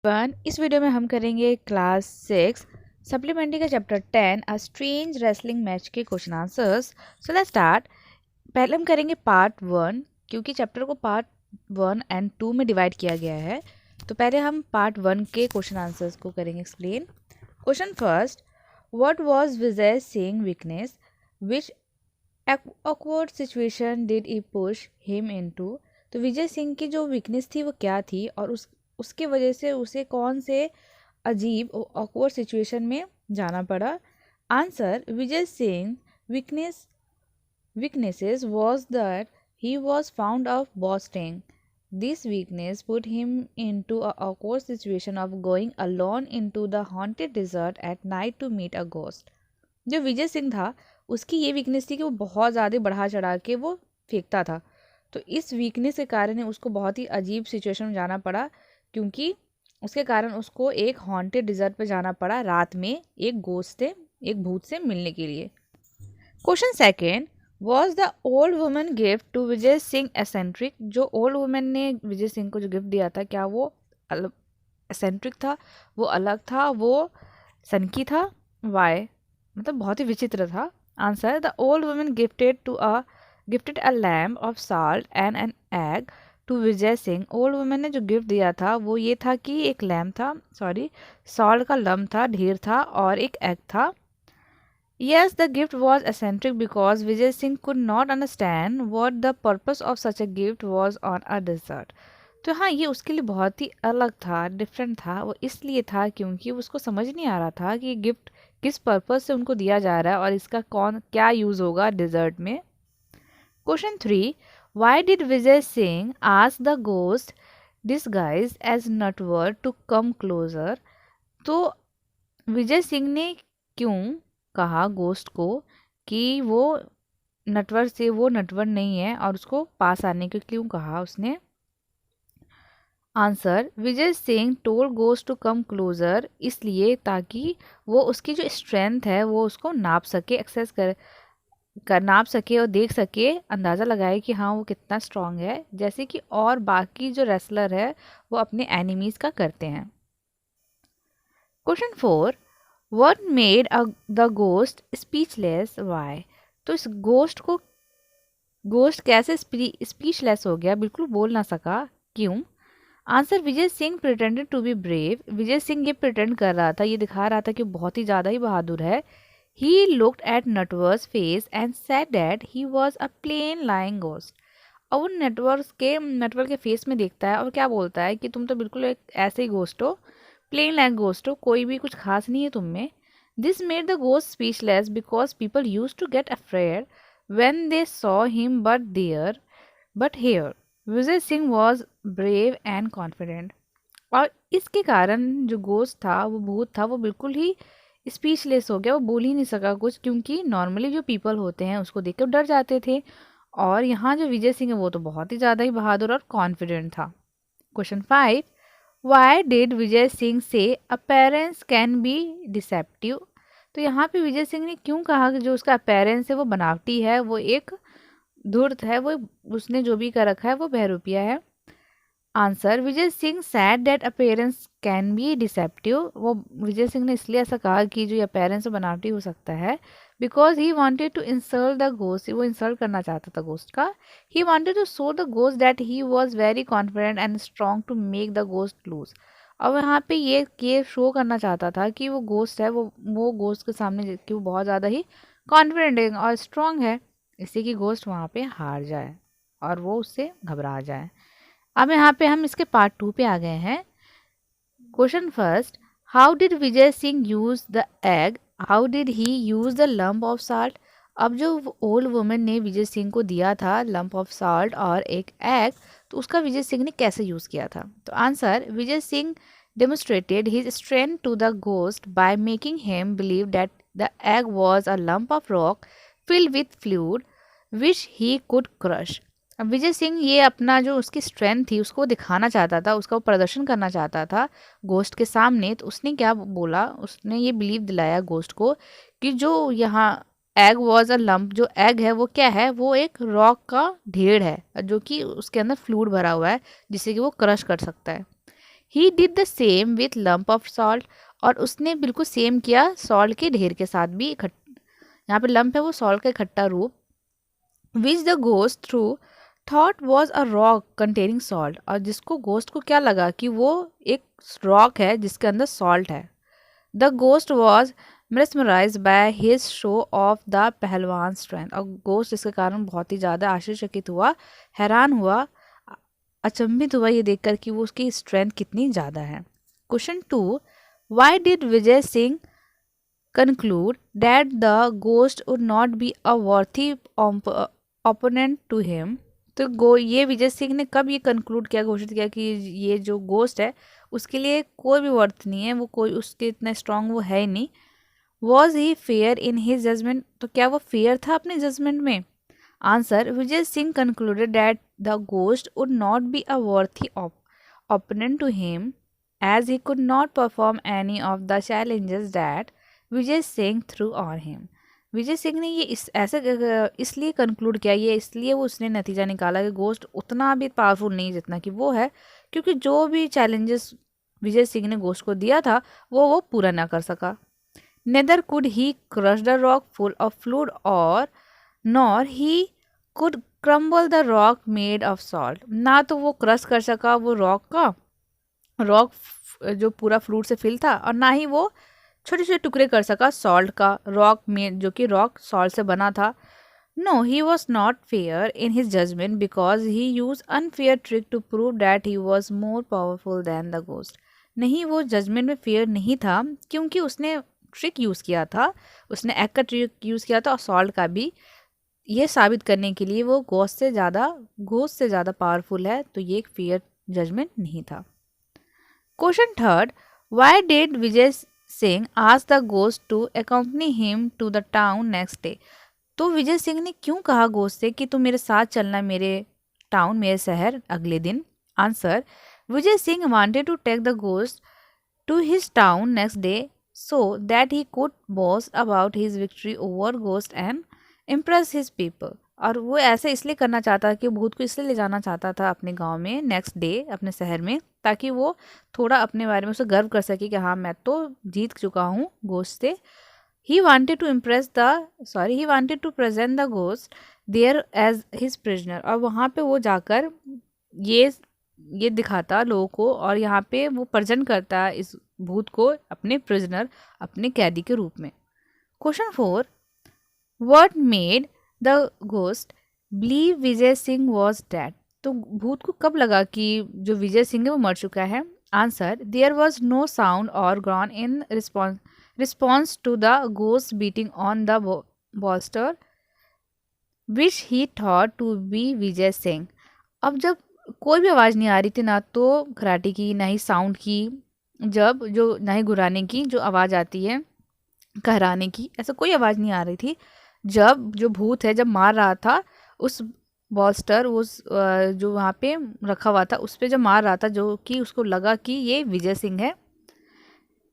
One इस video में हम करेंगे क्लास 6 सप्लीमेंट्री का chapter 10 a strange wrestling match के question answers. So let's start. पहले हम करेंगे पार्ट 1 क्योंकि चैप्टर को पार्ट 1 एंड 2 में डिवाइड किया गया है। तो पहले हम पार्ट 1 के क्वेश्चन आंसर्स को करेंगे explain. Question first, what was Vijay Singh weakness, which awkward situation did he push him into. तो विजय सिंह की जो वीकनेस थी वो क्या थी और उसके वजह से उसे कौन से अजीब awkward सिचुएशन में जाना पड़ा। Answer, Vijay Singh weaknesses was that he was fond of boasting. This weakness put him into a awkward situation of going alone into the haunted desert at night to meet a ghost. जो विजय सिंह था उसकी ये weakness थी कि वो बहुत ज़्यादा बढ़ा चढ़ा के वो फेंकता था। तो इस वीकनेस के कारण उसको बहुत ही अजीब सिचुएशन में जाना पड़ा क्योंकि उसके कारण उसको एक हॉन्टेड डिजर्ट पे जाना पड़ा रात में एक गोस्ट से, एक भूत से मिलने के लिए। Question second, was the old woman gift to Vijay Singh eccentric. जो ओल्ड वुमन ने विजय सिंह को जो गिफ्ट दिया था क्या वो एसेंट्रिक था, वो अलग था, वो सनकी था? वाई, मतलब बहुत ही विचित्र था। Answer, the old woman gifted a lamp of salt and an egg to Vijay Singh. Old woman ने जो गिफ्ट दिया था वो ये था कि एक लैम्प था, सॉल्ट का लम्ब था, ढेर था और एक एग था। Yes, the gift was eccentric because Vijay Singh could not understand what the purpose of such a gift was on a dessert. तो हाँ, ये उसके लिए बहुत ही अलग था, डिफरेंट था। वो इसलिए था क्योंकि उसको समझ नहीं आ रहा था कि गिफ्ट किस पर्पस से उनको दिया जा रहा है और इसका क्या यूज़ होगा डिज़र्ट में। Question 3, why did Vijay Singh ask the ghost disguise as Natwar to come closer. तो विजय सिंह ने क्यों कहा गोस्ट को कि वो नटवर नहीं है और उसको पास आने के क्यों कहा उसने। Answer, Vijay Singh told ghost to come closer इसलिए ताकि वो उसकी जो स्ट्रेंथ है वो उसको नाप सके, एक्सेस कर नाप सके और देख सके, अंदाज़ा लगाए कि हाँ वो कितना स्ट्रांग है, जैसे कि और बाकी जो रेसलर है वो अपने एनिमीज़ का करते हैं। Question 4, What made the ghost speechless? Why? तो इस गोस्ट कैसे स्पीचलेस हो गया, बिल्कुल बोल ना सका, क्यों? Answer, Vijay Singh pretended to be brave. Vijay Singh ये प्रिटेंड कर रहा था, ये दिखा रहा था कि बहुत ही ज़्यादा ही बहादुर है। He looked at Natwar's face and said that he was a plain lying ghost. और वो नटवर के फेस में देखता है और क्या बोलता है कि तुम तो बिल्कुल एक ऐसे ही गोस्ट हो, प्लेन लाइक गोस्ट हो, कोई भी कुछ खास नहीं है तुम में। This made the ghost speechless because people use to get afraid when they saw him but here Vijay Singh was brave and confident. और इसके कारण जो गोस्ट था, वो भूत था, वो बिल्कुल ही स्पीचलेस हो गया, वो बोल ही नहीं सका कुछ क्योंकि नॉर्मली जो पीपल होते हैं उसको देख कर डर जाते थे और यहाँ जो विजय सिंह है वो तो बहुत ही ज़्यादा ही बहादुर और कॉन्फिडेंट था। Question 5, Y did Vijay Singh से अपेरेंस कैन बी डिसेप्टिव। तो यहाँ पे विजय सिंह ने क्यों कहा कि जो उसका अपेरेंस है वो बनावटी है, वो एक धूर्त है, वो उसने जो भी कर रखा है वो बहरूपिया है। Answer, Vijay Singh sad that appearance can be deceptive. वो विजय सिंह ने इसलिए ऐसा कहा कि जो अपेरेंस बनावटी हो सकता है because he wanted to insult the ghost. वो इंसल्ट करना चाहता था गोस्ट का। He wanted to show the ghost that he was very confident and strong to make the ghost lose. और यहाँ पे ये शो करना चाहता था कि वो गोस्ट है, वो गोस्ट के सामने कि वो बहुत ज़्यादा ही कॉन्फिडेंट है और स्ट्रॉन्ग है, इससे कि गोस्ट वहाँ पे हार जाए और वो उससे घबरा जाए। अब यहाँ पे हम इसके पार्ट 2 पे आ गए हैं। Question first, how did Vijay Singh use the egg, how did he use the lump of salt. अब जो ओल्ड वुमन ने विजय सिंह को दिया था लंप ऑफ साल्ट और एक एग, तो उसका विजय सिंह ने कैसे यूज किया था। तो answer, Vijay Singh demonstrated his strength to the ghost by making him believe that the egg was a lump of rock filled with fluid which he could crush. अब विजय सिंह ये अपना जो उसकी स्ट्रेंथ थी उसको दिखाना चाहता था, उसका वो प्रदर्शन करना चाहता था गोस्ट के सामने। तो उसने क्या बोला, उसने ये बिलीव दिलाया गोस्ट को कि जो यहाँ एग वॉज अ लंप, जो एग है वो क्या है, वो एक रॉक का ढेर है जो कि उसके अंदर फ्लूइड भरा हुआ है जिससे कि वो क्रश कर सकता है। He did the same with lump of salt, और उसने बिल्कुल सेम किया सॉल्ट के ढेर के साथ भी। यहाँ पे लम्प है वो सॉल्ट का इकट्ठा रूप। Which the ghost through thought was a rock containing salt, और जिसको गोस्ट को क्या लगा कि वो एक रॉक है जिसके अंदर सॉल्ट है। The ghost was mesmerized by his show of the पहलवान strength, और गोस्ट इसके कारण बहुत ही ज़्यादा आश्चर्यचकित हुआ, हैरान हुआ, अचंभित हुआ ये देखकर कि वो उसकी स्ट्रेंथ कितनी ज़्यादा है। Question 2, Y did Vijay Singh conclude that the ghost would not be a worthy opponent to him? तो ये विजय सिंह ने कब ये कंक्लूड किया, घोषित किया कि ये जो गोस्ट है उसके लिए कोई भी वर्थ नहीं है, वो कोई उसके इतना स्ट्रांग वो है ही नहीं। Was he fair in his judgement, तो क्या वो फेयर था अपने जजमेंट में? Answer, Vijay Singh concluded that the ghost would not be a worthy opponent to him as he could not perform any of the challenges that Vijay Singh threw on him. Vijay Singh ने ये इसलिए conclude किया, ये इसलिए वो उसने नतीजा निकाला कि गोस्ट उतना भी पावरफुल नहीं जितना कि वो है, क्योंकि जो भी चैलेंजेस विजय सिंह ने गोस्ट को दिया था वो पूरा ना कर सका। Neither could he crush the rock full of fluid और nor he could crumble the rock made of salt, ना तो वो क्रश कर सका वो रॉक जो पूरा फ्लूड से फिल था, और ना ही वो छोटे छोटे टुकड़े कर सका सॉल्ट का, रॉक में जो कि रॉक सॉल्ट से बना था। No, he was not fair in his judgement because he use unfair trick to prove that he was more powerful than the ghost. नहीं, वो जजमेंट में फेयर नहीं था क्योंकि उसने ट्रिक यूज़ किया था, उसने एक्ट का ट्रिक यूज़ किया था और सॉल्ट का भी, ये साबित करने के लिए वो गोस्ट से ज़्यादा पावरफुल है, तो ये एक फेयर जजमेंट नहीं था। Question 3, why did Vijay Singh ask the ghost to accompany him to the town next day? तो विजय सिंह ने क्यों कहा गोस्ट से कि तुम मेरे साथ चलना मेरे शहर अगले दिन? Answer, Vijay Singh wanted to take the ghost to his town next day so that he could boast about his victory over ghost and impress his people। और वो ऐसे इसलिए करना चाहता कि भूत को इसलिए ले जाना चाहता था अपने गांव में नेक्स्ट डे, अपने शहर में, ताकि वो थोड़ा अपने बारे में उसे गर्व कर सके कि हाँ मैं तो जीत चुका हूँ गोस्ट से। he wanted to present the ghost there as his prisoner, और वहाँ पे वो जाकर ये दिखाता लोगों को, और यहाँ पे वो प्रेजेंट करता इस भूत को अपने प्रिजनर, अपने कैदी के रूप में। Question 4, what made the ghost believe Vijay Singh was dead? तो भूत को कब लगा कि जो विजय सिंह है वो मर चुका है? Answer, there was no sound और groan in response to the ghost beating on the bolster which he thought to be Vijay Singh. अब जब कोई भी आवाज़ नहीं आ रही थी, ना तो खराटे की, ना ही साउंड की, ना ही गुराने की जो आवाज़ आती है, कहराने की, ऐसा कोई आवाज़ नहीं आ रही थी। जब जो भूत है जब मार रहा था उस बॉल्स्टर, उस जो वहाँ पे रखा हुआ था उस पर जब मार रहा था, जो कि उसको लगा कि ये विजय सिंह है।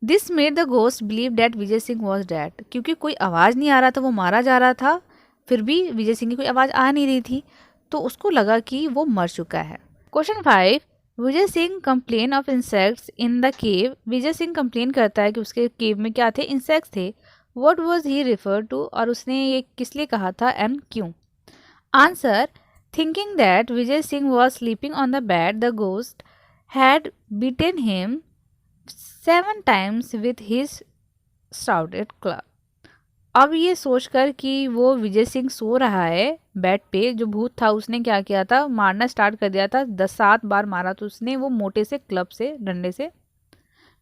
This made the ghost believe that Vijay Singh was dad, क्योंकि कोई आवाज़ नहीं आ रहा था, वो मारा जा रहा था, फिर भी विजय सिंह की कोई आवाज़ आ नहीं रही थी, तो उसको लगा कि वो मर चुका है। Question 5, Vijay Singh complain of insects in the cave. Vijay Singh complain करता है कि उसके केव में क्या थे? इंसेक्ट्स थे। What was he refer to, और उसने ये किस लिए कहा था एंड क्यों? Answer, thinking that Vijay Singh was sleeping on the bed the ghost had beaten him 7 times with his stouted club. अब ये सोचकर कि वो विजय सिंह सो रहा है बेड पे, जो भूत था उसने क्या किया था, मारना स्टार्ट कर दिया था, 7 बार मारा तो उसने वो मोटे से क्लब से, डंडे से।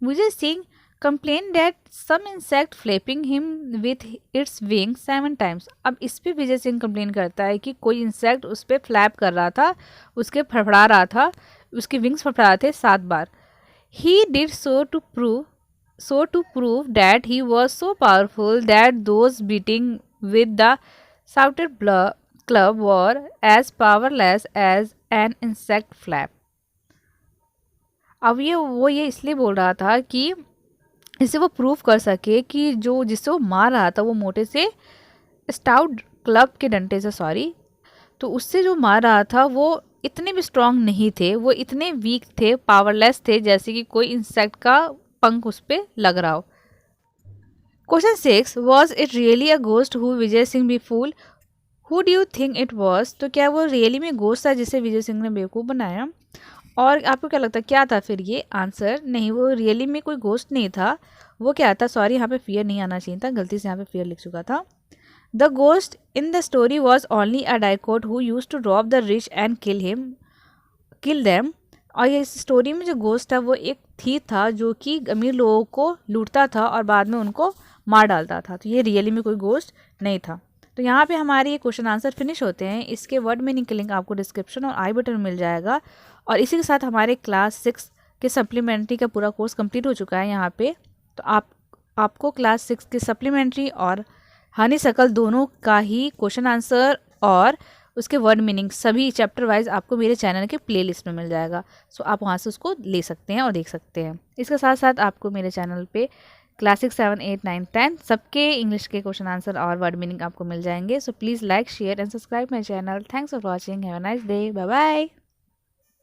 Vijay Singh complain that some insect flapping him with its wing 7 times। अब इस पे विजय सिंह कंप्लेन करता है कि कोई इंसेक्ट उस पर फ्लैप कर रहा था, उसके फड़फड़ा रहा था, उसके विंग्स फड़फड़ा रहे थे 7 बार। He did so to prove that he was so powerful that those beating with the shouted club were as powerless as an insect flap। अब ये इसलिए बोल रहा था कि इससे वो प्रूव कर सके कि जो जिससे वो मार रहा था वो मोटे से स्टाउट क्लब के डंडे से, तो उससे जो मार रहा था वो इतने भी स्ट्रांग नहीं थे, वो इतने वीक थे, पावरलेस थे, जैसे कि कोई इंसेक्ट का पंख उस पर लग रहा हो। Question 6, was it really a ghost who Vijay Singh befool? Who do you think it was? तो क्या वो रियली में गोस्ट था जिसे विजय सिंह ने बेवकूफ़ बनाया? और आपको क्या लगता है क्या था फिर ये आंसर? नहीं, वो रियली में कोई गोस्ट नहीं था। वो क्या था, सॉरी यहाँ पे फियर नहीं आना चाहिए था, गलती से यहाँ पे फियर लिख चुका था। The ghost in the story was only a dacoit who use to rob the rich and kill them. और ये इस स्टोरी में जो गोस्ट था वो एक थीफ था जो कि अमीर लोगों को लूटता था और बाद में उनको मार डालता था। तो ये रियली में कोई गोस्ट नहीं था। तो यहाँ पे हमारे ये क्वेश्चन आंसर फिनिश होते हैं। इसके वर्ड मीनिंग के लिंक आपको डिस्क्रिप्शन और आई बटन में मिल जाएगा। और इसी के साथ हमारे क्लास 6 के सप्लीमेंट्री का पूरा कोर्स कंप्लीट हो चुका है यहाँ पे। तो आपको क्लास 6 के सप्लीमेंट्री और हनी सकल दोनों का ही क्वेश्चन आंसर और उसके वर्ड मीनिंग सभी चैप्टर वाइज आपको मेरे चैनल के प्लेलिस्ट में मिल जाएगा। सो आप वहाँ से उसको ले सकते हैं और देख सकते हैं। इसके साथ साथ आपको मेरे चैनल पे क्लासिक 7, 8, 9, 10 सबके इंग्लिश के क्वेश्चन आंसर और वर्ड मीनिंग आपको मिल जाएंगे। So please like, share and subscribe my channel. Thanks for watching. Have a nice day. Bye bye.